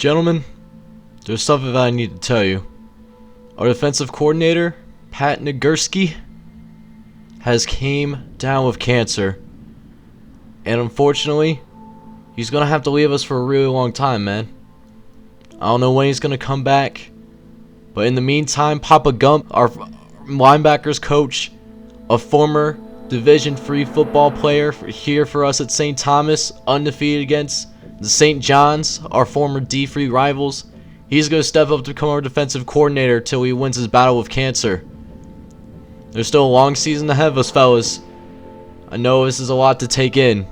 Gentlemen, there's something that I need to tell you. Our defensive coordinator, Pat Nagurski, has came down with cancer. And unfortunately, he's going to have to leave us for a really long time, man. I don't know when he's going to come back. But in the meantime, Papa Gump, our linebackers coach, a former Division III football player here for us at St. Thomas, undefeated against the St. John's, our former D3 rivals. He's going to step up to become our defensive coordinator till he wins his battle with cancer. There's still a long season ahead of us, fellas. I know this is a lot to take in.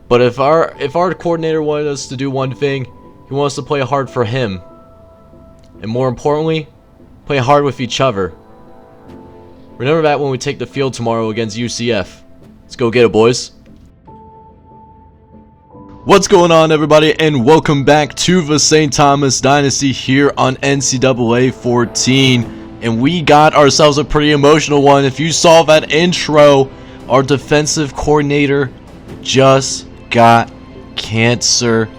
But if our coordinator wanted us to do one thing, he wants us to play hard for him. And more importantly, play hard with each other. Remember that when we take the field tomorrow against UCF. Let's go get it, boys. What's going on, everybody, and welcome back to the St. Thomas Dynasty here on NCAA 14. And we got ourselves a pretty emotional one. If you saw that intro, our defensive coordinator just got cancer.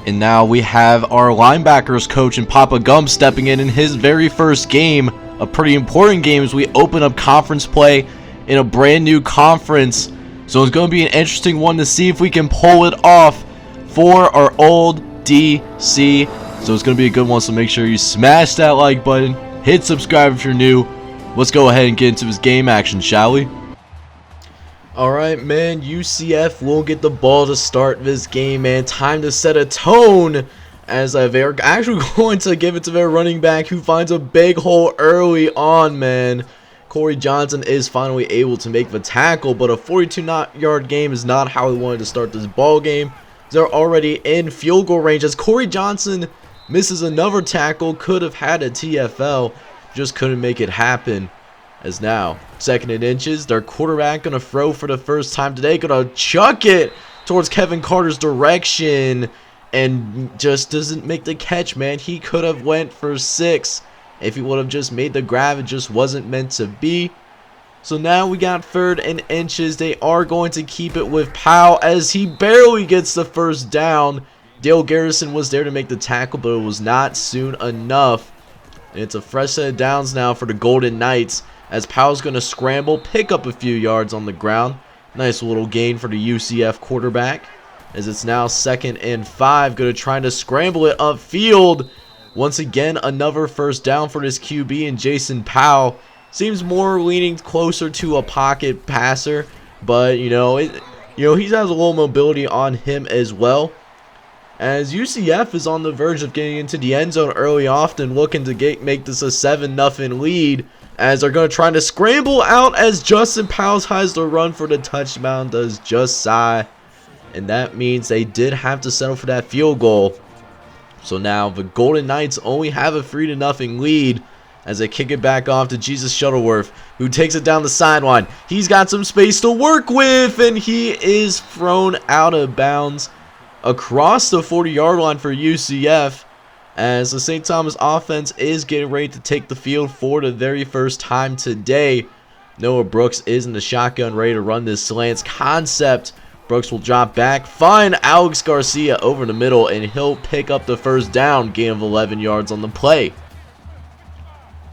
And now we have our linebackers coach and Papa Gump stepping in his very first game. A pretty important game as we open up conference play in a brand new conference. So it's going to be an interesting one to see if we can pull it off for our old DC. So it's going to be a good one, so make sure you smash that like button. Hit subscribe if you're new. Let's go ahead and get into this game action, shall we? Alright, man. UCF will get the ball to start this game, man. Time to set a tone, as they're actually going to give it to their running back, who finds a big hole early on, man. Corey Johnson is finally able to make the tackle, but a 42-yard game is not how we wanted to start this ball game. They're already in field goal range as Corey Johnson misses another tackle. Could have had a TFL, just couldn't make it happen. As now, 2nd and inches, their quarterback going to throw for the first time today. Going to chuck it towards Kevin Carter's direction. And just doesn't make the catch, man. He could have went for 6 if he would have just made the grab. It just wasn't meant to be. So now we got 3rd and inches. They are going to keep it with Powell as he barely gets the first down. Dale Garrison was there to make the tackle, but it was not soon enough. And it's a fresh set of downs now for the Golden Knights as Powell's going to scramble, pick up a few yards on the ground. Nice little gain for the UCF quarterback. As it's now 2nd and 5, going to try to scramble it upfield. Once again, another first down for this QB, and Jason Powell seems more leaning closer to a pocket passer, but he has a little mobility on him as well. As UCF is on the verge of getting into the end zone early, often looking to make this a 7-0 lead, as they're going to try to scramble out as Justin Powell has to run for the touchdown, does just sigh. And that means they did have to settle for that field goal. So now the Golden Knights only have a 3-0 lead as they kick it back off to Jesus Shuttleworth, who takes it down the sideline. He's got some space to work with, and he is thrown out of bounds across the 40-yard line for UCF, as the St. Thomas offense is getting ready to take the field for the very first time today. Noah Brooks is in the shotgun, ready to run this slants concept. Brooks will drop back, find Alex Garcia over the middle, and he'll pick up the first down, gain of 11 yards on the play.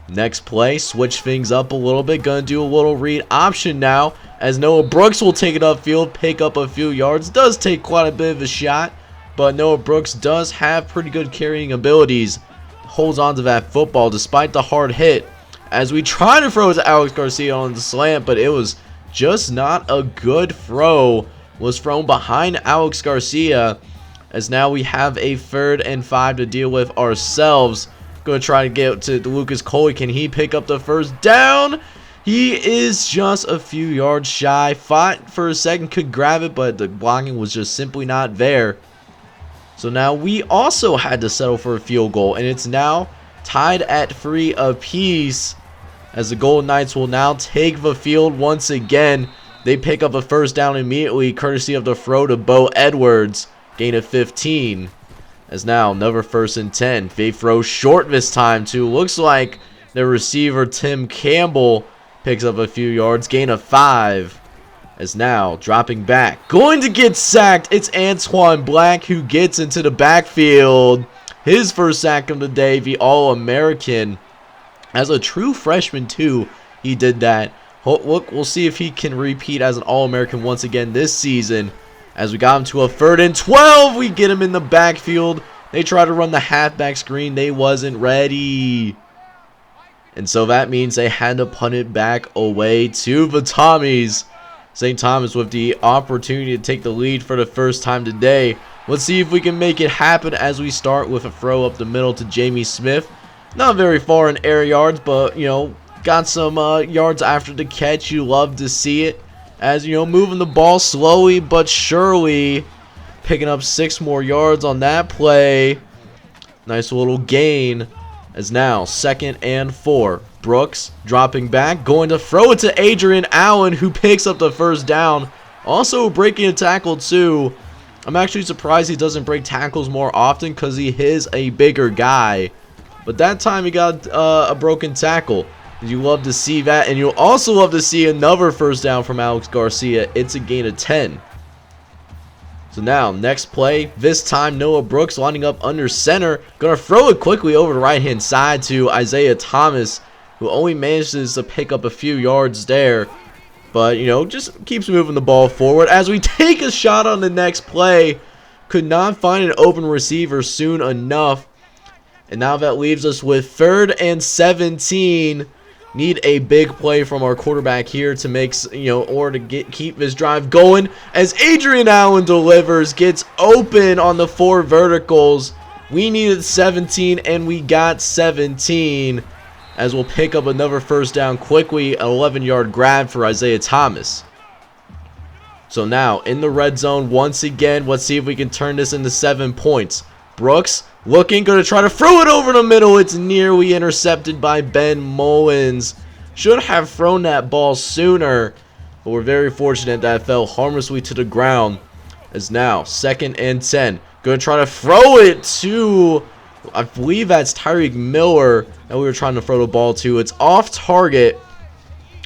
Next play, switch things up a little bit, gonna do a little read option now, as Noah Brooks will take it upfield, pick up a few yards. Does take quite a bit of a shot, but Noah Brooks does have pretty good carrying abilities. Holds on to that football despite the hard hit, as we try to throw to Alex Garcia on the slant, but it was just not a good throw. Was thrown behind Alex Garcia, as now we have a 3rd and 5 to deal with ourselves. Going to try to get to Lucas Coley. Can he pick up the first down? He is just a few yards shy. Fought for a second, could grab it, but the blocking was just simply not there. So now we also had to settle for a field goal, and it's now tied at 3 apiece, as the Golden Knights will now take the field once again. They pick up a first down immediately, courtesy of the throw to Bo Edwards. Gain of 15. As now, another 1st and 10. They throw short this time, too. Looks like the receiver, Tim Campbell, picks up a few yards. Gain of 5. As now, dropping back, going to get sacked. It's Antoine Black who gets into the backfield. His first sack of the day, the All-American. As a true freshman, too, he did that. Look, we'll see if he can repeat as an All-American once again this season. As we got him to a 3rd and 12, we get him in the backfield. They try to run the halfback screen. They wasn't ready. And so that means they had to punt it back away to the Tommies. St. Thomas with the opportunity to take the lead for the first time today. Let's see if we can make it happen as we start with a throw up the middle to Jamie Smith. Not very far in air yards, but, you know, got some yards after the catch. You love to see it. As, you know, moving the ball slowly but surely. Picking up 6 more yards on that play. Nice little gain. As now, 2nd and 4. Brooks dropping back, going to throw it to Adrian Allen, who picks up the first down. Also breaking a tackle too. I'm actually surprised he doesn't break tackles more often because he is a bigger guy. But that time he got a broken tackle. You love to see that, and you'll also love to see another first down from Alex Garcia. It's a gain of 10. So now, next play, this time Noah Brooks lining up under center. Gonna throw it quickly over the right-hand side to Isaiah Thomas, who only manages to pick up a few yards there. But, you know, just keeps moving the ball forward. As we take a shot on the next play, could not find an open receiver soon enough. And now that leaves us with 3rd and 17. Need a big play from our quarterback here to make, you know, or to keep this drive going. As Adrian Allen delivers, gets open on the 4 verticals. We needed 17, and we got 17. As we'll pick up another first down quickly, an 11-yard grab for Isaiah Thomas. So now, in the red zone once again, let's see if we can turn this into 7 points. Brooks looking, going to try to throw it over the middle. It's nearly intercepted by Ben Mullins. Should have thrown that ball sooner, but we're very fortunate that it fell harmlessly to the ground. As now, 2nd and 10. Going to try to throw it to, I believe that's Tyreek Miller that we were trying to throw the ball to. It's off target.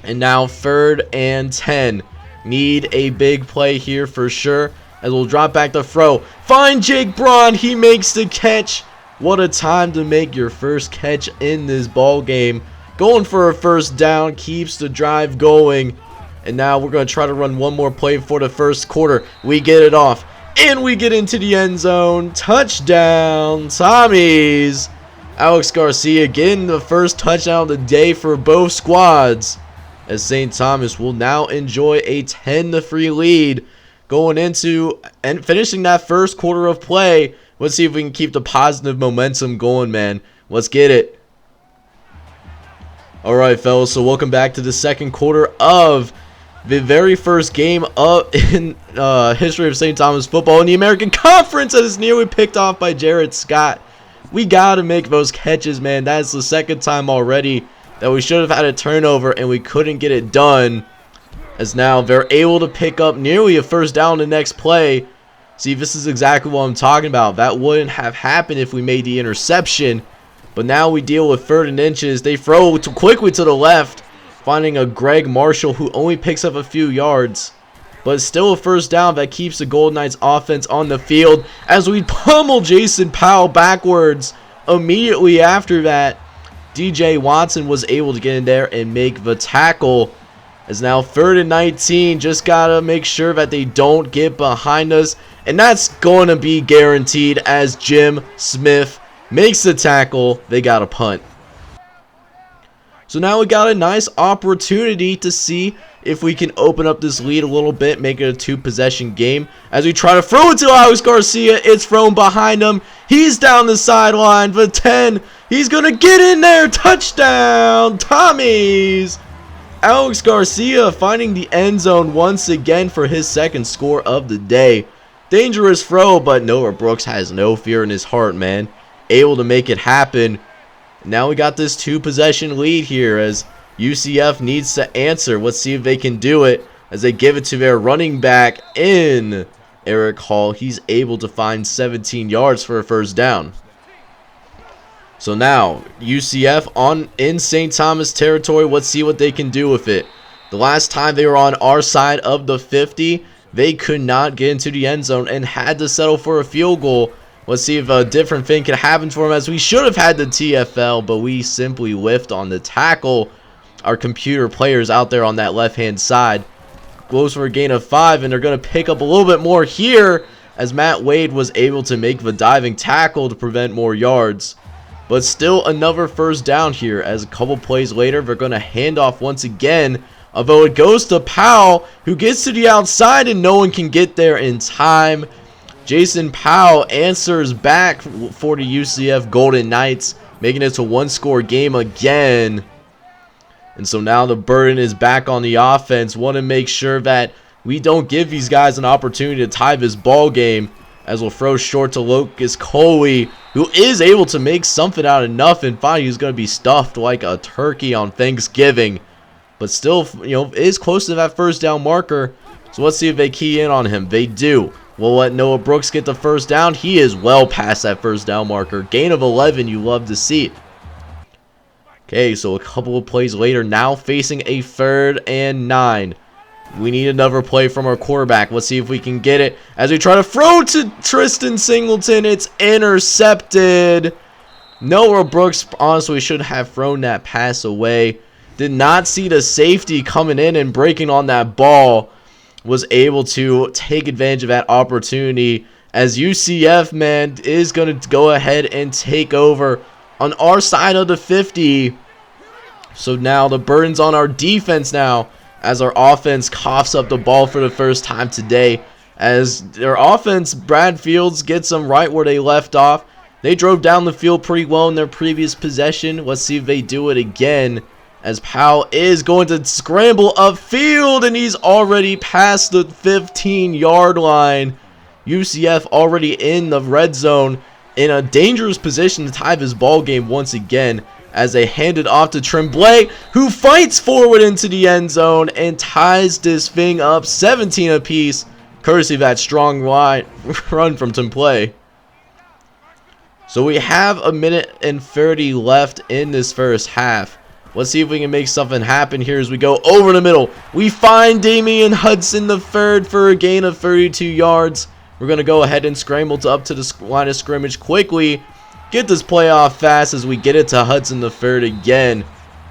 And now 3rd and 10. Need a big play here for sure. As we'll drop back the throw. Find Jake Braun. He makes the catch. What a time to make your first catch in this ball game. Going for a first down. Keeps the drive going. And now we're going to try to run one more play for the first quarter. We get it off. And we get into the end zone. Touchdown, Tommies. Alex Garcia getting the first touchdown of the day for both squads. As St. Thomas will now enjoy a 10-3 lead. Going into and finishing that first quarter of play. Let's see if we can keep the positive momentum going, man. Let's get it. Alright, fellas, so welcome back to the second quarter of the very first game in history of St. Thomas football in the American Conference that is nearly picked off by Jared Scott. We got to make those catches, man. That is the second time already that we should have had a turnover and we couldn't get it done. As now they're able to pick up nearly a first down the next play. See, this is exactly what I'm talking about. That wouldn't have happened if we made the interception. But now we deal with 3rd and inches. They throw quickly to the left, finding a Greg Marshall who only picks up a few yards. But it's still a first down that keeps the Golden Knights offense on the field as we pummel Jason Powell backwards. Immediately after that, DJ Watson was able to get in there and make the tackle. As now 3rd and 19, just gotta make sure that they don't get behind us. And that's going to be guaranteed as Jim Smith makes the tackle. They got a punt. So now we got a nice opportunity to see if we can open up this lead a little bit, make it a 2-possession game. As we try to throw it to Alex Garcia, it's thrown behind him. He's down the sideline for 10. He's going to get in there. Touchdown, Tommies. Alex Garcia finding the end zone once again for his second score of the day. Dangerous throw, but Noah Brooks has no fear in his heart, man. Able to make it happen. Now we got this 2-possession lead here as UCF needs to answer. Let's see if they can do it as they give it to their running back in Eric Hall. He's able to find 17 yards for a first down. So now UCF in St. Thomas territory. Let's see what they can do with it. The last time they were on our side of the 50, they could not get into the end zone and had to settle for a field goal. Let's see if a different thing can happen for them, as we should have had the TFL, but we simply whiffed on the tackle. Our computer players out there on that left-hand side goes for a gain of 5, and they're going to pick up a little bit more here, as Matt Wade was able to make the diving tackle to prevent more yards. But still another first down here, as a couple plays later, they're going to hand off once again. Although it goes to Powell, who gets to the outside and no one can get there in time. Jason Powell answers back for the UCF Golden Knights, making it a one-score game again. And so now the burden is back on the offense. Want to make sure that we don't give these guys an opportunity to tie this ball game, as we'll throw short to Lucas Coley, who is able to make something out of nothing. Finally, he's going to be stuffed like a turkey on Thanksgiving. But still, is close to that first down marker. So let's see if they key in on him. They do. We'll let Noah Brooks get the first down. He is well past that first down marker. Gain of 11, you love to see it. Okay, so a couple of plays later, now facing a 3rd and 9. We need another play from our quarterback. Let's see if we can get it. As we try to throw to Tristan Singleton, it's intercepted. Noah Brooks honestly should have thrown that pass away. Did not see the safety coming in and breaking on that ball. Was able to take advantage of that opportunity, as UCF, man, is going to go ahead and take over on our side of the 50. So now the burden's on our defense now, as our offense coughs up the ball for the first time today. As their offense, Brad Fields gets them right where they left off. They drove down the field pretty well in their previous possession. Let's see if they do it again, as Powell is going to scramble upfield, and he's already past the 15-yard line. UCF already in the red zone, in a dangerous position to tie this ball game once again, as they hand it off to Tremblay, who fights forward into the end zone and ties this thing up 17 apiece, courtesy of that strong run from Tremblay. So we have a minute and 30 left in this first half. Let's see if we can make something happen here as we go over the middle. We find Damian Hudson the third for a gain of 32 yards. We're going to go ahead and scramble up to the line of scrimmage quickly. Get this play off fast as we get it to Hudson the third again.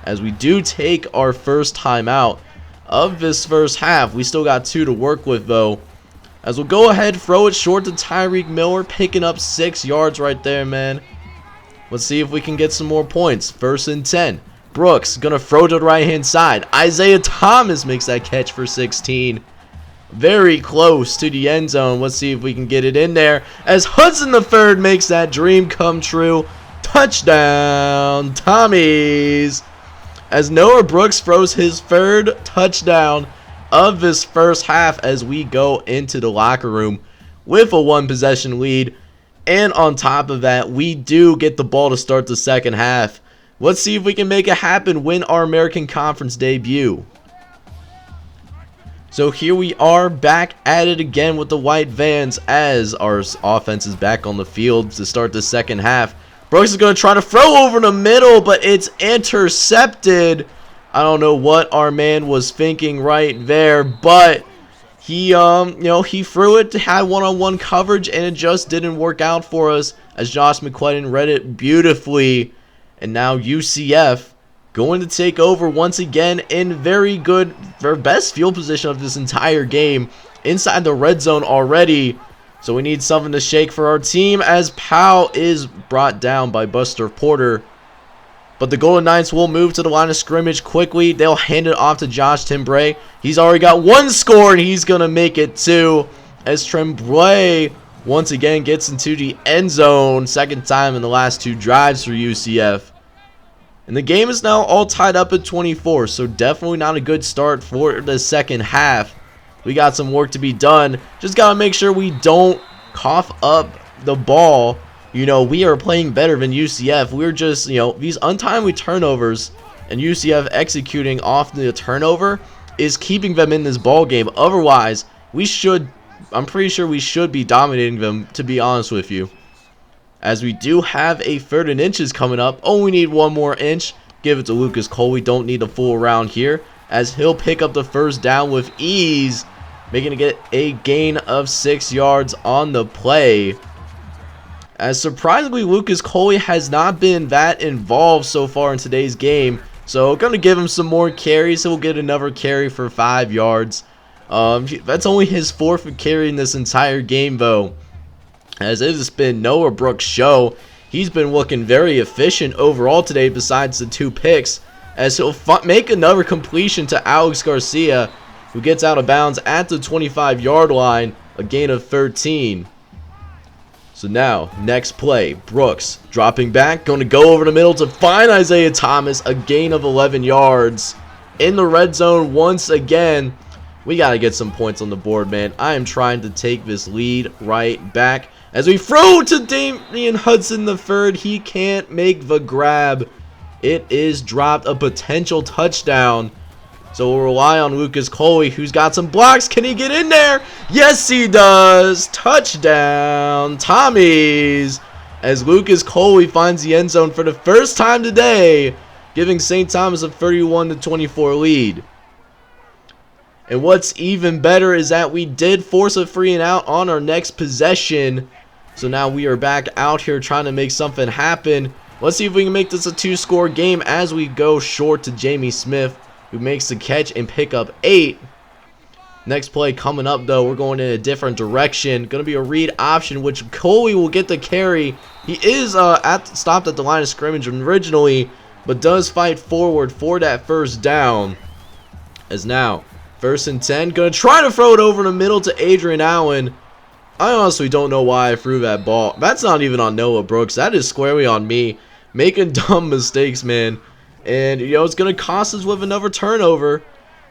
As we do take our first timeout of this first half. We still got 2 to work with though. As we'll go ahead, throw it short to Tyreek Miller, picking up 6 yards right there, man. Let's see if we can get some more points. 1st and 10. Brooks gonna throw to the right hand side. Isaiah Thomas makes that catch for 16. Very close to the end zone. Let's see if we can get it in there, as Hudson the third makes that dream come true. Touchdown Tommies, as Noah Brooks throws his 3rd touchdown of this first half, as we go into the locker room with a 1 possession lead. And on top of that, we do get the ball to start the second half. Let's see if we can make it happen, win our American Conference debut. So here we are back at it again with the white vans, as our offense is back on the field to start the second half. Brooks is going to try to throw over the middle, but it's intercepted. I don't know what our man was thinking right there, but he he threw it, had one-on-one coverage, and it just didn't work out for us, as Josh McClellan read it beautifully. And now UCF going to take over once again in their best field position of this entire game, inside the red zone already. So we need something to shake for our team, as Powell is brought down by Buster Porter. But the Golden Knights will move to the line of scrimmage quickly. They'll hand it off to Josh Tremblay. He's already got 1 score, and he's going to make it 2, as Tremblay once again gets into the end zone. 2nd time in the last 2 drives for UCF. And the game is now all tied up at 24, so definitely not a good start for the second half. We got some work to be done. Just got to make sure we don't cough up the ball. We are playing better than UCF. We're just, these untimely turnovers and UCF executing off the turnover is keeping them in this ball game. Otherwise, I'm pretty sure we should be dominating them, to be honest with you. As we do have a 3rd and inches coming up. Oh, we need 1 more inch. Give it to Lucas Cole. We don't need to fool around here. as he'll pick up the first down with ease, making it get a gain of 6 yards on the play. As surprisingly, Lucas Coley has not been that involved so far in today's game. So going to give him some more carries. He'll get another carry for 5 yards. That's only his 4th carry in this entire game, though. As it has been Noah Brooks' show. He's been looking very efficient overall today besides the 2 picks. As he'll make another completion to Alex Garcia, who gets out of bounds at the 25-yard line. A gain of 13. So now, next play, Brooks dropping back, going to go over the middle to find Isaiah Thomas, a gain of 11 yards. In the red zone once again. We got to get some points on the board, man. I am trying to take this lead right back. As we throw to Damian Hudson III, he can't make the grab. It is dropped, a potential touchdown. So we'll rely on Lucas Coley, who's got some blocks. Can he get in there? Yes, he does. Touchdown, Tommies. As Lucas Coley finds the end zone for the first time today, giving St. Thomas a 31-24 lead. And what's even better is that we did force a 3 and out on our next possession. So now we are back out here trying to make something happen. Let's see if we can make this a 2-score game as we go short to Jamie Smith, who makes the catch and pick up 8. Next play coming up, though, we're going in a different direction. Going to be a read option, which Coley will get the carry. He is stopped at the line of scrimmage originally, but does fight forward for that first down. As now, 1st and 10. Going to try to throw it over the middle to Adrian Allen. I honestly don't know why I threw that ball. That's not even on Noah Brooks. That is squarely on me. Making dumb mistakes, man. And, you know, it's going to cost us with another turnover.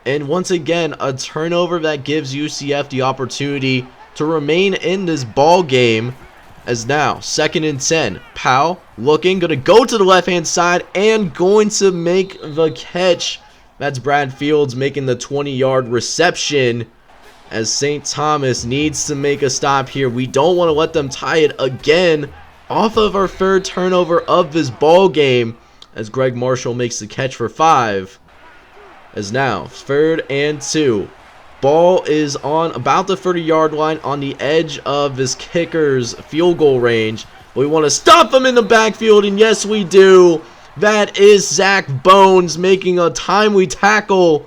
And once again, a turnover that gives UCF the opportunity to remain in this ball game. As now, 2nd and 10. Powell looking, going to go to the left-hand side and going to make the catch. That's Brad Fields making the 20-yard reception. As St. Thomas needs to make a stop here. We don't want to let them tie it again off of our 3rd turnover of this ball game. As Greg Marshall makes the catch for 5. As now, 3rd and 2. Ball is on about the 30-yard line on the edge of this kicker's field goal range. We want to stop him in the backfield, and yes, we do. That is Zach Bones making a timely tackle.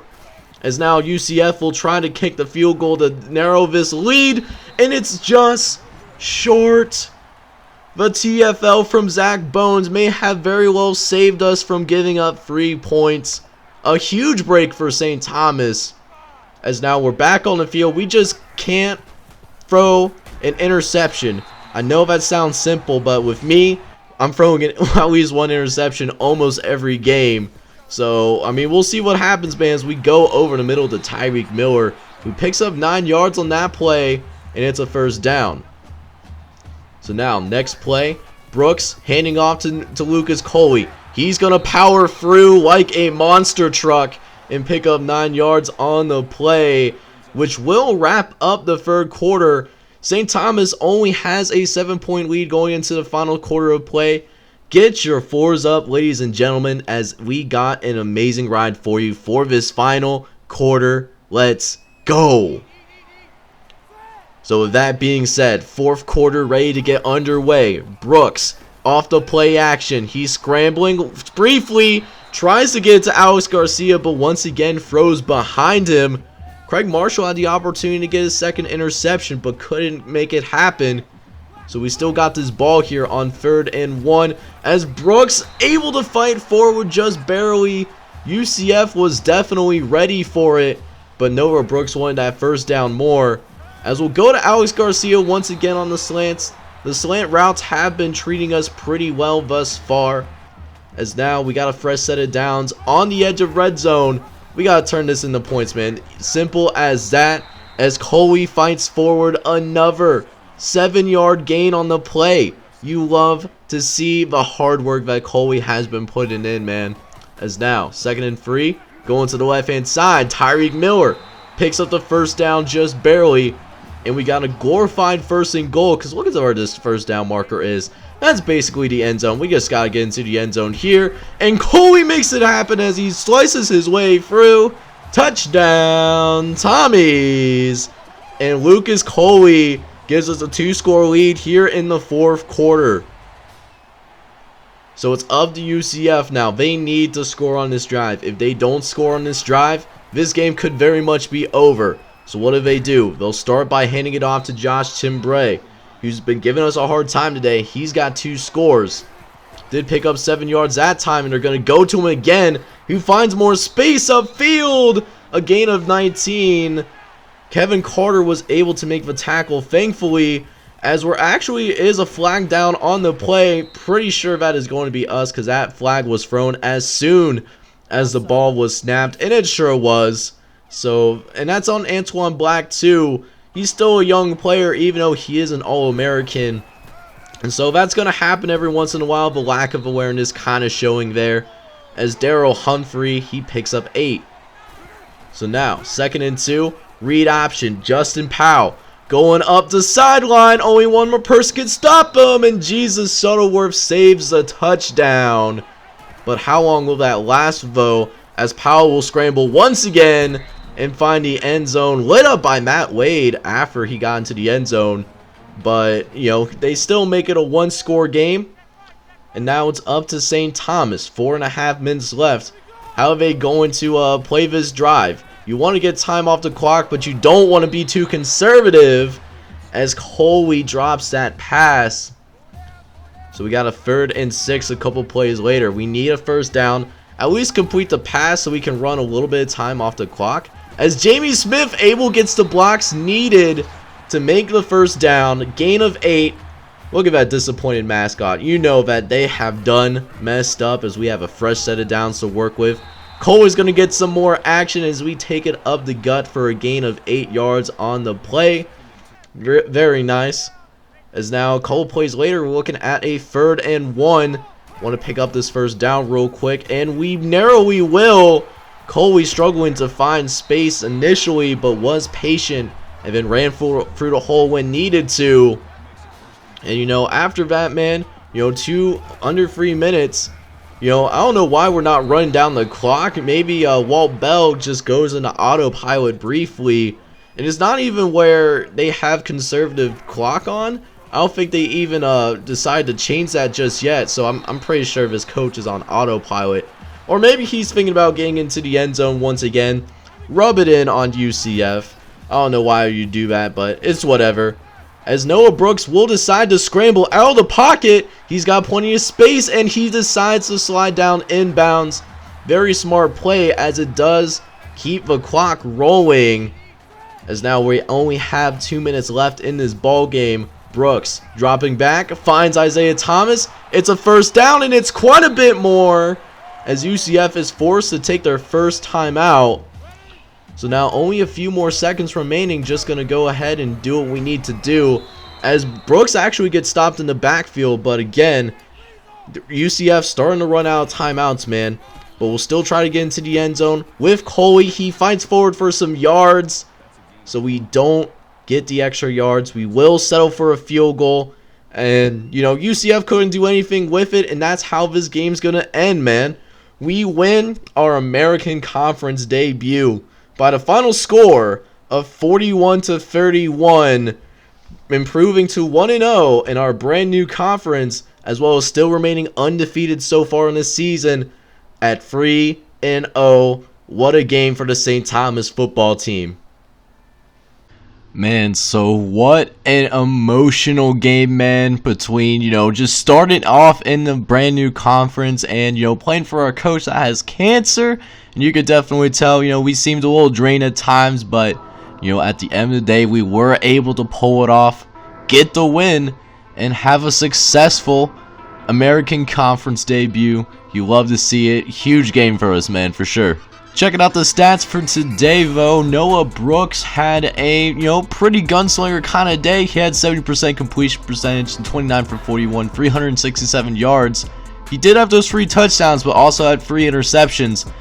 As now UCF will try to kick the field goal to narrow this lead, and it's just short. The TFL from Zach Bones may have very well saved us from giving up 3 points. A huge break for St. Thomas. As now we're back on the field. We just can't throw an interception. I know that sounds simple, but with me, I'm throwing at least 1 interception almost every game. So, I mean, we'll see what happens, man, as we go over the middle to Tyreek Miller, who picks up 9 yards on that play, and it's a first down. So now, next play, Brooks handing off to Lucas Coley. He's going to power through like a monster truck and pick up 9 yards on the play, which will wrap up the 3rd quarter. St. Thomas only has a 7-point lead going into the final quarter of play. Get your 4s up, ladies and gentlemen, as we got an amazing ride for you for this final quarter. Let's go. So with that being said, 4th quarter ready to get underway. Brooks off the play action. He's scrambling briefly, tries to get it to Alex Garcia, but once again throws behind him. Craig Marshall had the opportunity to get his 2nd interception, but couldn't make it happen. So we still got this ball here on 3rd and 1 as Brooks able to fight forward just barely. UCF was definitely ready for it, but Noah Brooks wanted that first down more. As we'll go to Alex Garcia once again on the slants. The slant routes have been treating us pretty well thus far. As now we got a fresh set of downs on the edge of red zone. We got to turn this into points, man. Simple as that. As Coley fights forward, another 7-yard gain on the play. You love to see the hard work that Coley has been putting in, man. As now, 2nd and 3, going to the left-hand side. Tyreek Miller picks up the first down just barely. And we got a glorified 1st and goal, because look at where this first down marker is. That's basically the end zone. We just got to get into the end zone here. And Coley makes it happen as he slices his way through. Touchdown, Tommies! And Lucas Coley gives us a 2-score lead here in the 4th quarter. So it's up to UCF now. They need to score on this drive. If they don't score on this drive, this game could very much be over. So what do? They'll start by handing it off to Josh Timbre, who's been giving us a hard time today. He's got 2 scores. Did pick up 7 yards that time, and they're going to go to him again. Who finds more space upfield? A gain of 19. Kevin Carter was able to make the tackle, thankfully, as there actually is a flag down on the play. Pretty sure that is going to be us, because that flag was thrown as soon as the ball was snapped, and it sure was. So, and that's on Antoine Black too. He's still a young player, even though he is an All-American. And so that's going to happen every once in a while. The lack of awareness kind of showing there, as Darrell Humphrey, he picks up 8. So now, 2nd and 2, read option, Justin Powell going up the sideline. Only one more person can stop him, and Jesus Shuttleworth saves the touchdown. But how long will that last, though, as Powell will scramble once again and find the end zone, lit up by Matt Wade after he got into the end zone. But, you know, they still make it a 1-score game. And now it's up to St. Thomas. 4.5 minutes left. How are they going to play this drive? You want to get time off the clock, but you don't want to be too conservative, as Coley drops that pass. So we got a 3rd and 6 a couple plays later. We need a 1st down. At least complete the pass so we can run a little bit of time off the clock. As Jamie Smith gets the blocks needed to make the 1st down. Gain of 8. Look at that disappointed mascot. You know that they have done messed up, as we have a fresh set of downs to work with. Cole is going to get some more action as we take it up the gut for a gain of 8 yards on the play. Very nice. As now a couple plays later, we're looking at a 3rd and 1. Want to pick up this 1st down real quick, and we narrowly will. Coley struggling to find space initially, but was patient and then ran through the hole when needed to. And, you know, after that, man, you know, under 3 minutes, you know, I don't know why we're not running down the clock. Maybe Walt Bell just goes into autopilot briefly. And it's not even where they have conservative clock on. I don't think they even decide to change that just yet. So I'm pretty sure his coach is on autopilot. Or maybe he's thinking about getting into the end zone once again. Rub it in on UCF. I don't know why you do that, but it's whatever. As Noah Brooks will decide to scramble out of the pocket. He's got plenty of space, and he decides to slide down inbounds. Very smart play, as it does keep the clock rolling. As now we only have 2 minutes left in this ball game. Brooks dropping back, finds Isaiah Thomas. It's a 1st down, and it's quite a bit more, as UCF is forced to take their 1st timeout. So now only a few more seconds remaining. Just going to go ahead and do what we need to do, as Brooks actually gets stopped in the backfield. But again, UCF starting to run out of timeouts, man. But we'll still try to get into the end zone with Coley. He fights forward for some yards, so we don't get the extra yards. We will settle for a field goal. And, you know, UCF couldn't do anything with it, and that's how this game's going to end, man. We win our American Conference debut by the final score of 41-31, improving to 1-0 in our brand new conference, as well as still remaining undefeated so far in this season at 3-0. What a game for the St. Thomas football team. Man, so what an emotional game, man, between, you know, just starting off in the brand new conference and, you know, playing for our coach that has cancer. And you could definitely tell, you know, we seemed a little drained at times, but, you know, at the end of the day, we were able to pull it off, get the win, and have a successful American Conference debut. You love to see it. Huge game for us, man, for sure. Checking out the stats for today, though, Noah Brooks had a, you know, pretty gunslinger kind of day. He had 70% completion percentage, 29 for 41, 367 yards. He did have those 3 touchdowns, but also had 3 interceptions.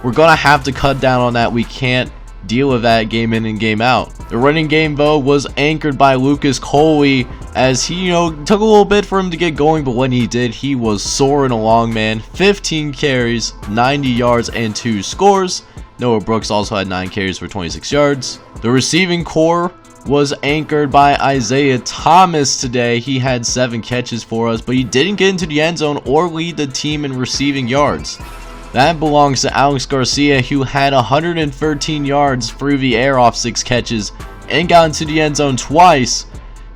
We're going to have to cut down on that. We can't deal with that game in and game out. The running game, though, was anchored by Lucas Coley, as he, took a little bit for him to get going, but when he did, he was soaring along, man. 15 carries, 90 yards, and 2 scores. Noah Brooks also had 9 carries for 26 yards. The receiving core was anchored by Isaiah Thomas today. He had 7 catches for us, but he didn't get into the end zone or lead the team in receiving yards. That belongs to Alex Garcia, who had 113 yards through the air off 6 catches and got into the end zone twice.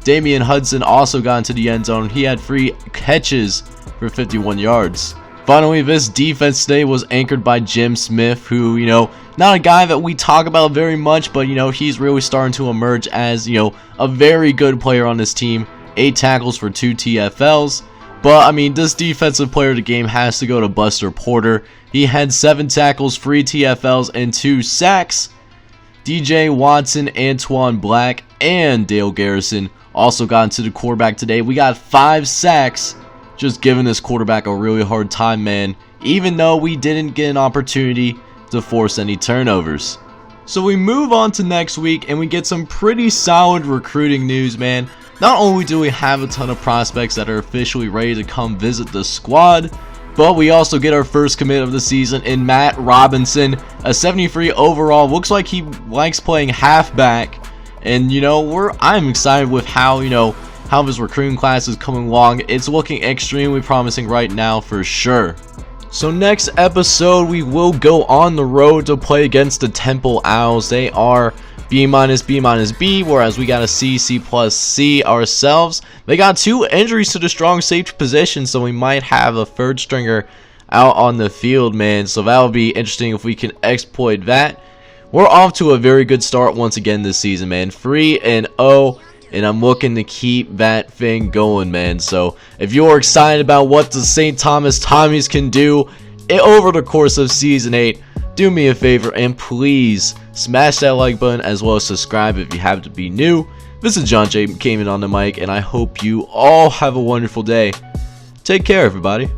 Damian Hudson also got into the end zone. He had 3 catches for 51 yards. Finally, this defense today was anchored by Jim Smith, who, not a guy that we talk about very much, but, he's really starting to emerge as, a very good player on this team. 8 tackles for 2 TFLs. But, this defensive player of the game has to go to Buster Porter. He had 7 tackles, 3 TFLs, and 2 sacks. DJ Watson, Antoine Black, and Dale Garrison also got into the quarterback today. We got 5 sacks, just giving this quarterback a really hard time, man, even though we didn't get an opportunity to force any turnovers. So we move on to next week, and we get some pretty solid recruiting news, man. Not only do we have a ton of prospects that are officially ready to come visit the squad, but we also get our first commit of the season in Matt Robinson, a 73 overall. Looks like he likes playing halfback, and I'm excited with how how his recruiting class is coming along. It's looking extremely promising right now for sure. So next episode, we will go on the road to play against the Temple Owls. They are B-, B-, whereas we got a C, C+C ourselves. They got 2 injuries to the strong safety position, so we might have a 3rd stringer out on the field, man. So that would be interesting if we can exploit that. We're off to a very good start once again this season, man. 3-0, and I'm looking to keep that thing going, man. So if you're excited about what the St. Thomas Tommies can do over the course of Season 8, do me a favor and please smash that like button as well as subscribe if you happen to be new. This is John J. Cayman on the mic, and I hope you all have a wonderful day. Take care, everybody.